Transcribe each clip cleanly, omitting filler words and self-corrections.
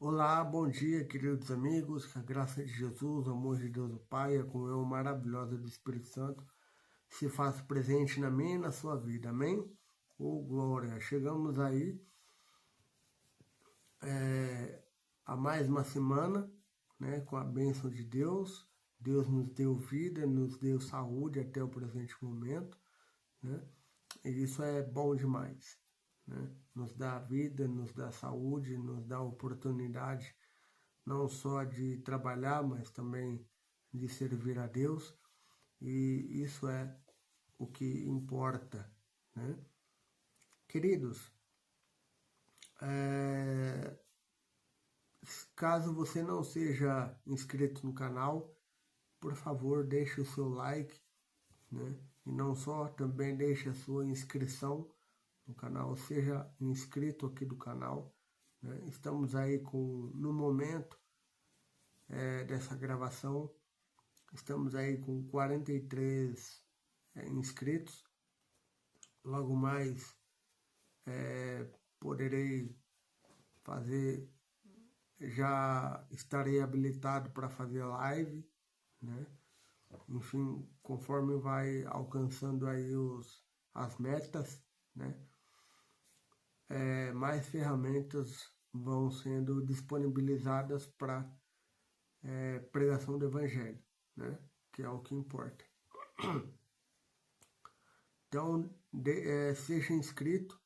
Olá, bom dia, queridos amigos. Que a graça de Jesus, o amor de Deus o Pai, a comunhão maravilhosa do Espírito Santo se faça presente na minha e na sua vida. Amém? Oh, glória! Chegamos aí a mais uma semana, né, com a bênção de Deus. Deus nos deu vida, nos deu saúde até o presente momento, né? E isso é bom demais, né? Nos dá vida, nos dá saúde, nos dá oportunidade não só de trabalhar, mas também de servir a Deus, e isso é o que importa, né? Queridos, é, caso você não seja inscrito no canal, por favor, deixe o seu like, né? E não só, também deixe a sua inscrição no canal, seja inscrito aqui do canal, né? Estamos aí no momento dessa gravação, estamos aí com 43 inscritos. Logo mais poderei fazer, já estarei habilitado para fazer live, né? Enfim, conforme vai alcançando aí as metas, né? Mais ferramentas vão sendo disponibilizadas para pregação do Evangelho, né? Que é o que importa. Então, seja inscrito,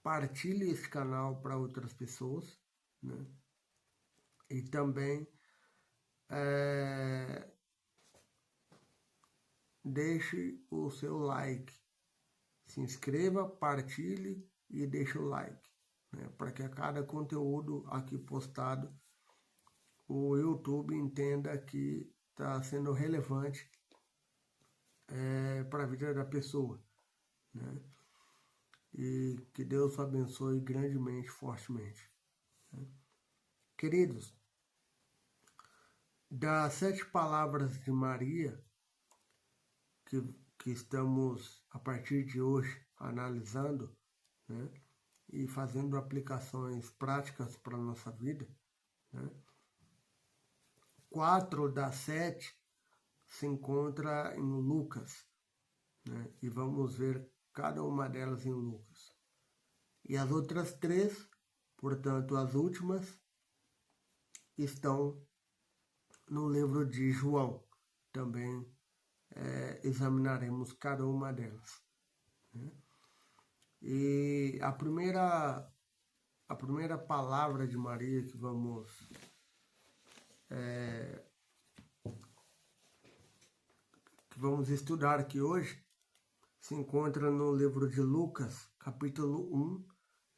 partilhe esse canal para outras pessoas, né? E também deixe o seu like, se inscreva, partilhe e deixe o like, né? Para que a cada conteúdo aqui postado, o YouTube entenda que está sendo relevante para a vida da pessoa, né? E que Deus o abençoe grandemente, fortemente, né? Queridos, das 7 palavras de Maria que estamos a partir de hoje analisando, né, e fazendo aplicações práticas para a nossa vida, né? 4 das 7 se encontra em Lucas, né? E vamos ver cada uma delas em Lucas. E as outras 3, portanto as últimas, estão no livro de João. Também examinaremos cada uma delas, né? E a primeira palavra de Maria que vamos estudar aqui hoje se encontra no livro de Lucas, capítulo 1,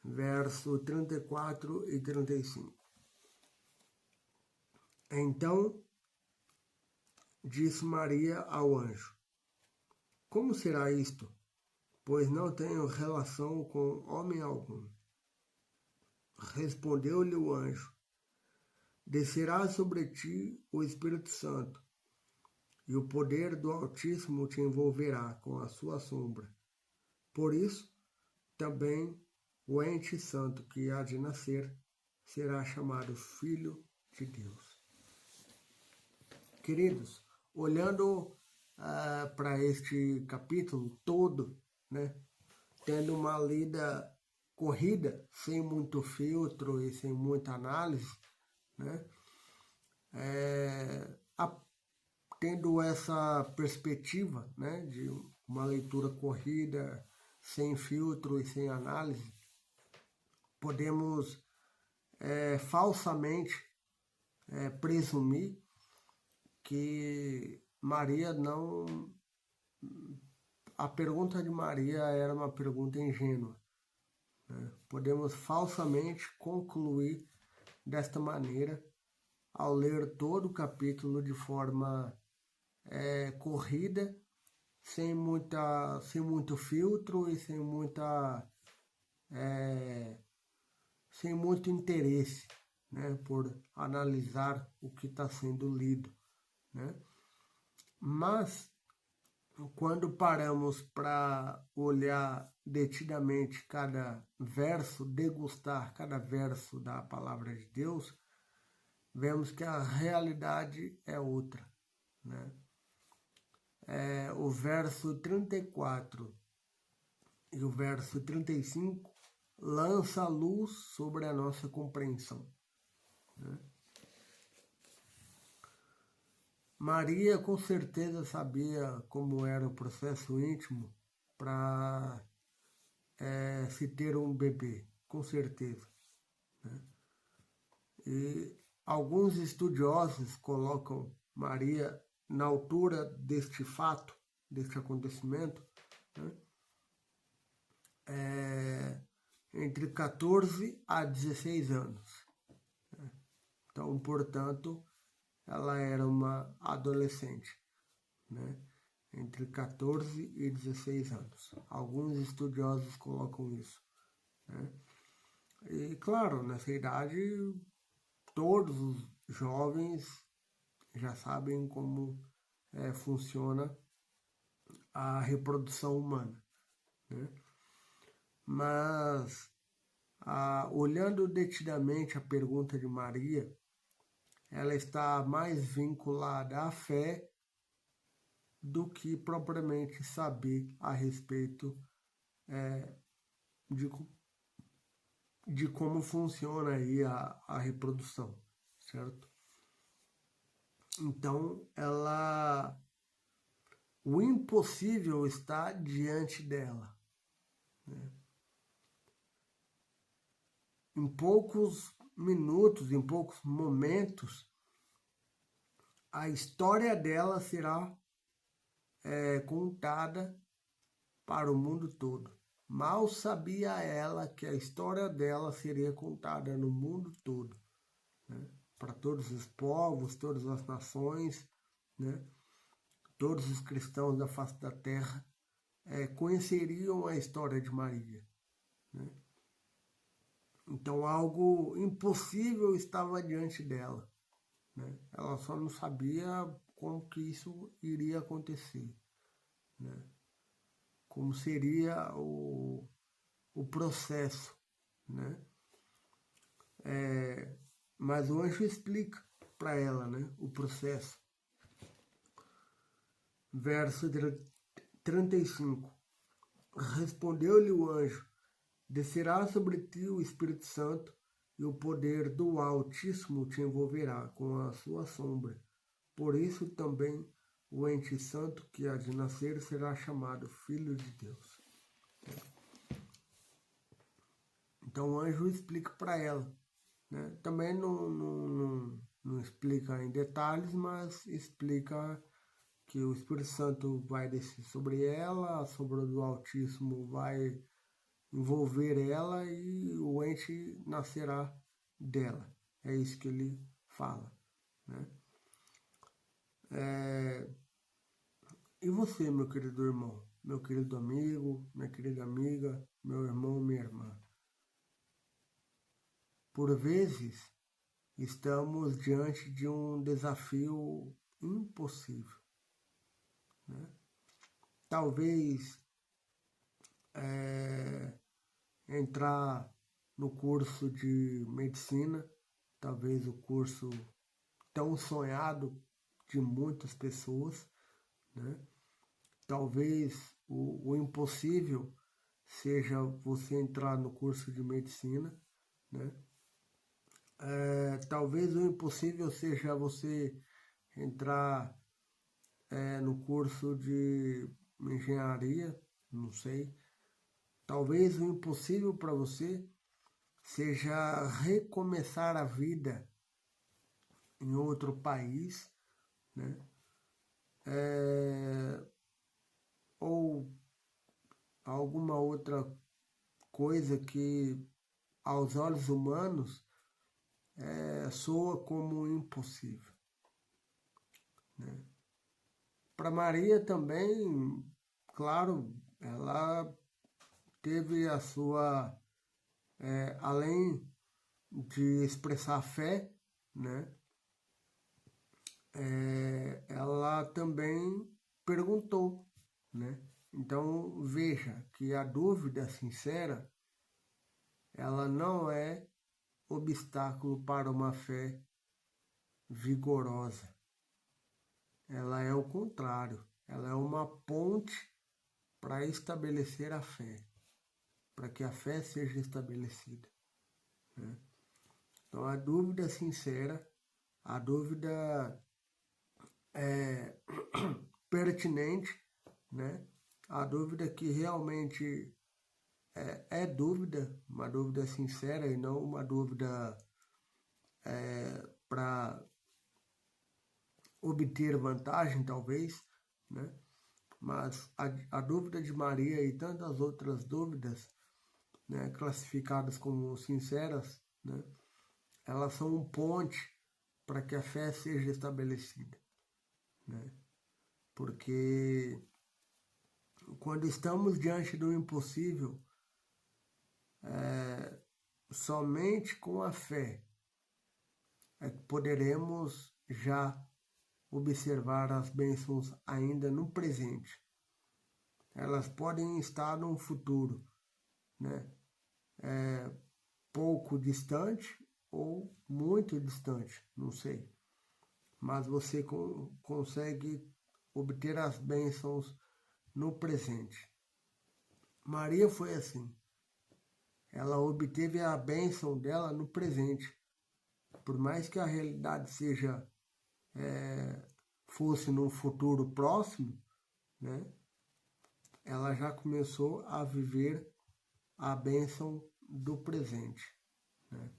verso 34 e 35. Então disse Maria ao anjo: Como será isto? Pois não tenho relação com homem algum. Respondeu-lhe o anjo: Descerá sobre ti o Espírito Santo, e o poder do Altíssimo te envolverá com a sua sombra. Por isso, também o ente santo que há de nascer será chamado Filho de Deus. Queridos, olhando para este capítulo todo, né, tendo uma lida corrida, sem muito filtro e sem muita análise, né, tendo essa perspectiva, né, de uma leitura corrida, sem filtro e sem análise, podemos falsamente presumir que Maria não... A pergunta de Maria era uma pergunta ingênua, né? Podemos falsamente concluir desta maneira ao ler todo o capítulo de forma corrida, sem muito filtro e sem muito interesse, né, por analisar o que está sendo lido, né? Mas quando paramos para olhar detidamente cada verso, degustar cada verso da palavra de Deus, vemos que a realidade é outra, né? O verso 34 e o verso 35 lança a luz sobre a nossa compreensão, né? Maria com certeza sabia como era o processo íntimo para se ter um bebê, com certeza, né? E alguns estudiosos colocam Maria na altura deste fato, deste acontecimento, né? Entre 14 a 16 anos. Então, portanto, ela era uma adolescente, né? Entre 14 e 16 anos. Alguns estudiosos colocam isso, né? E, claro, nessa idade, todos os jovens já sabem como funciona a reprodução humana, né? Mas, olhando detidamente a pergunta de Maria, ela está mais vinculada à fé do que propriamente saber a respeito de, de como funciona aí a reprodução, certo? Então, o impossível está diante dela, né? Em poucos minutos, em poucos momentos, a história dela será contada para o mundo todo. Mal sabia ela que a história dela seria contada no mundo todo, né? Para todos os povos, todas as nações, né? Todos os cristãos da face da terra conheceriam a história de Maria, né? Então algo impossível estava diante dela, né? Ela só não sabia como que isso iria acontecer, né? Como seria o processo, né? Mas o anjo explica para ela, né, o processo. Verso 35. Respondeu-lhe o anjo: descerá sobre ti o Espírito Santo, e o poder do Altíssimo te envolverá com a sua sombra. Por isso também o ente santo que há de nascer será chamado Filho de Deus. Então o anjo explica para ela, né? Também não explica em detalhes, mas explica que o Espírito Santo vai descer sobre ela, a sombra do Altíssimo vai envolver ela e o ente nascerá dela. É isso que ele fala, né? E você, meu querido irmão, meu querido amigo, minha querida amiga, meu irmão, minha irmã? Por vezes, estamos diante de um desafio impossível, né? Talvez entrar no curso de medicina, talvez o curso tão sonhado de muitas pessoas, né? Talvez o impossível seja você entrar no curso de medicina, né? Talvez o impossível seja você entrar no curso de engenharia, não sei. Talvez o impossível para você seja recomeçar a vida em outro país, né? Ou alguma outra coisa que aos olhos humanos soa como impossível, né? Para Maria também, claro, ela teve a sua, além de expressar fé, né? Ela também perguntou, né? Então, veja que a dúvida sincera, ela não é obstáculo para uma fé vigorosa. Ela é o contrário. Ela é uma ponte para estabelecer a fé, para que a fé seja estabelecida, né? Então, a dúvida sincera, a dúvida pertinente, né? A dúvida que realmente é dúvida, uma dúvida sincera e não uma dúvida para obter vantagem, talvez, né? Mas a dúvida de Maria e tantas outras dúvidas, né, classificadas como sinceras, né, elas são um ponte para que a fé seja estabelecida, né? Porque quando estamos diante do impossível, somente com a fé é que poderemos já observar as bênçãos ainda no presente. Elas podem estar no futuro, né? Pouco distante ou muito distante, não sei. Mas você consegue obter as bênçãos no presente. Maria foi assim. Ela obteve a bênção dela no presente. Por mais que a realidade fosse num futuro próximo, né? Ela já começou a viver a bênção do presente, né?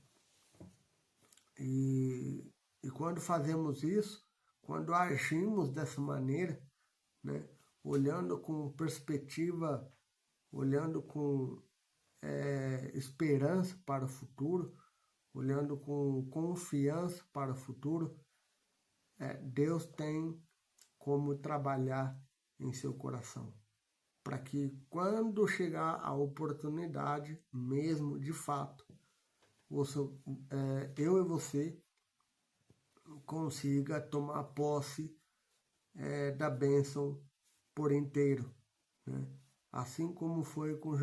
E quando fazemos isso, quando agimos dessa maneira, né? Olhando com perspectiva, olhando com esperança para o futuro, olhando com confiança para o futuro, Deus tem como trabalhar em seu coração, para que quando chegar a oportunidade mesmo, de fato, eu e você consiga tomar posse da bênção por inteiro, né? Assim como foi com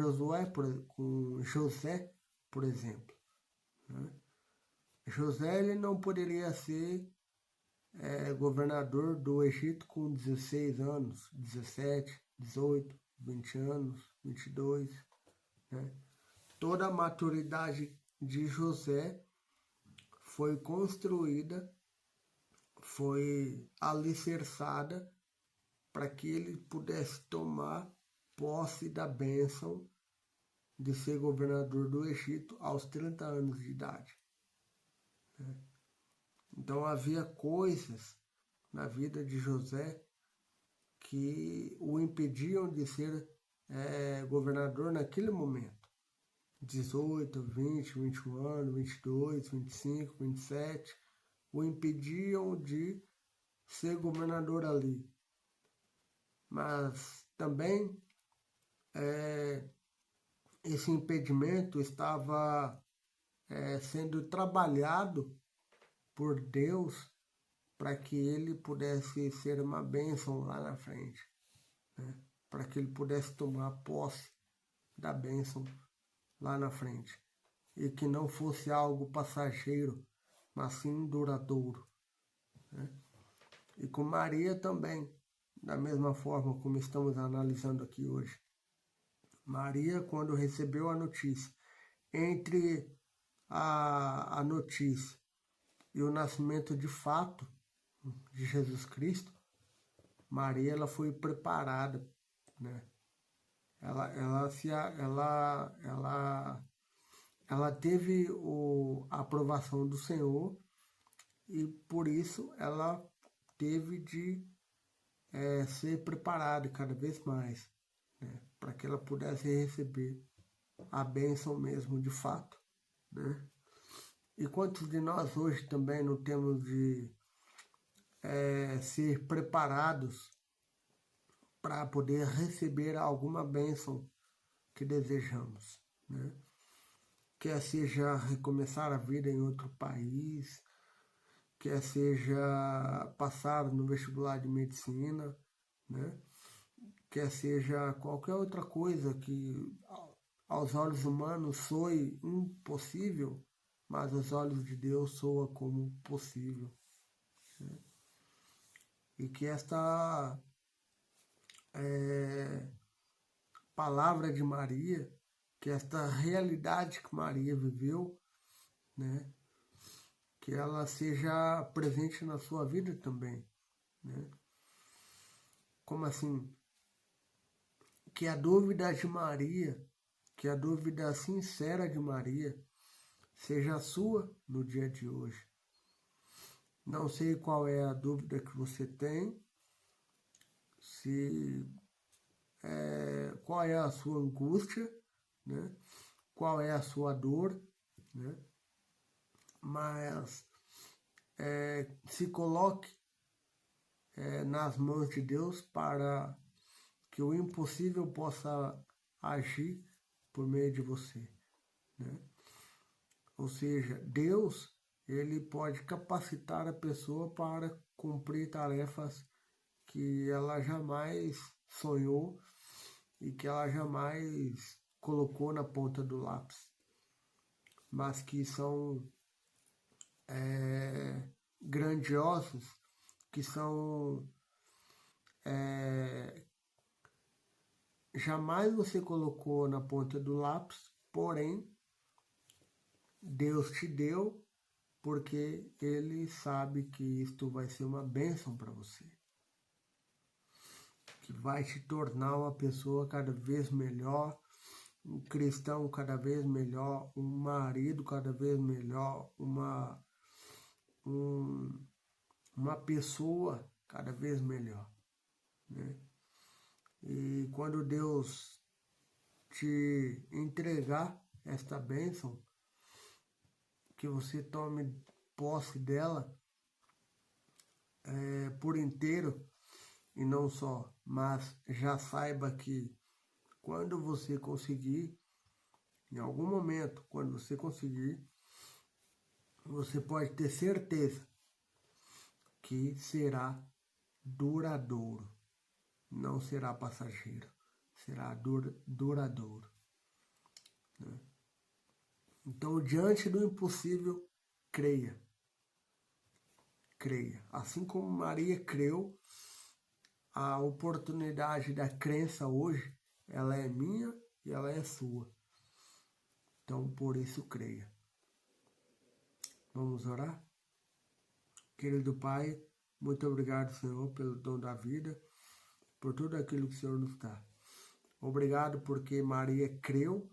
José, por exemplo, né? José ele não poderia ser governador do Egito com 16 anos, 17, 18, 20 anos, 22, né? Toda a maturidade de José foi construída, foi alicerçada para que ele pudesse tomar posse da bênção de ser governador do Egito aos 30 anos de idade, né? Então havia coisas na vida de José que o impediam de ser governador naquele momento. 18, 20, 21 anos, 22, 25, 27, o impediam de ser governador ali. Mas também esse impedimento estava sendo trabalhado por Deus para que ele pudesse ser uma bênção lá na frente, né? Para que ele pudesse tomar posse da bênção lá na frente, e que não fosse algo passageiro, mas sim duradouro, né? E com Maria também, da mesma forma como estamos analisando aqui hoje. Maria, quando recebeu a notícia, entre a notícia e o nascimento de fato de Jesus Cristo, Maria ela foi preparada, né? Ela teve a aprovação do Senhor e por isso ela teve de ser preparada cada vez mais, né? Para que ela pudesse receber a bênção mesmo de fato, né? E quantos de nós hoje também não temos de ser preparados para poder receber alguma bênção que desejamos, né? Quer seja recomeçar a vida em outro país, quer seja passar no vestibular de medicina, né? quer seja qualquer outra coisa que aos olhos humanos soe impossível, mas aos olhos de Deus soa como possível. Né? E que esta palavra de Maria, que esta realidade que Maria viveu, né, que ela seja presente na sua vida também. Né? Como assim? Que a dúvida de Maria, que a dúvida sincera de Maria, seja a sua no dia de hoje. Não sei qual é a dúvida que você tem, qual é a sua angústia, né? Qual é a sua dor, né? Mas se coloque nas mãos de Deus para que o impossível possa agir por meio de você. Né? Ou seja, Deus, ele pode capacitar a pessoa para cumprir tarefas que ela jamais sonhou e que ela jamais colocou na ponta do lápis, mas que são grandiosos, que são jamais você colocou na ponta do lápis, porém Deus te deu porque Ele sabe que isto vai ser uma bênção para você, que vai te tornar uma pessoa cada vez melhor, um cristão cada vez melhor, um marido cada vez melhor, uma pessoa cada vez melhor. Né? E quando Deus te entregar esta bênção, que você tome posse dela por inteiro e não só, mas já saiba que quando você conseguir, em algum momento, quando você conseguir, você pode ter certeza que será duradouro, não será passageiro, será duradouro. Né? Então, diante do impossível, creia. Creia. Assim como Maria creu, a oportunidade da crença hoje, ela é minha e ela é sua. Então, por isso, creia. Vamos orar? Querido Pai, muito obrigado, Senhor, pelo dom da vida, por tudo aquilo que o Senhor nos dá. Obrigado porque Maria creu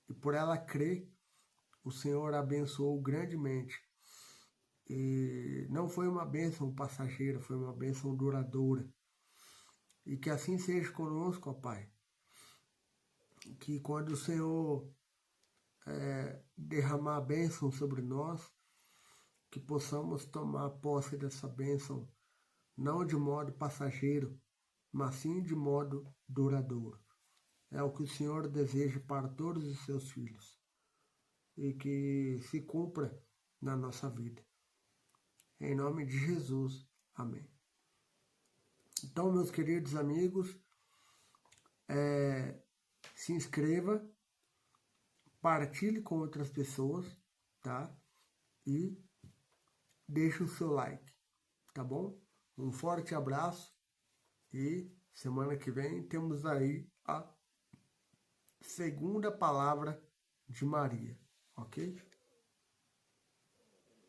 e por ela crer, o Senhor abençoou grandemente. E não foi uma bênção passageira, foi uma bênção duradoura. E que assim seja conosco, ó Pai. Que quando o Senhor derramar a bênção sobre nós, que possamos tomar posse dessa bênção, não de modo passageiro, mas sim de modo duradouro. É o que o Senhor deseja para todos os seus filhos e que se cumpra na nossa vida. Em nome de Jesus. Amém. Então, meus queridos amigos, se inscreva, partilhe com outras pessoas, tá? E deixe o seu like, tá bom? Um forte abraço e semana que vem temos aí a segunda palavra de Maria, ok?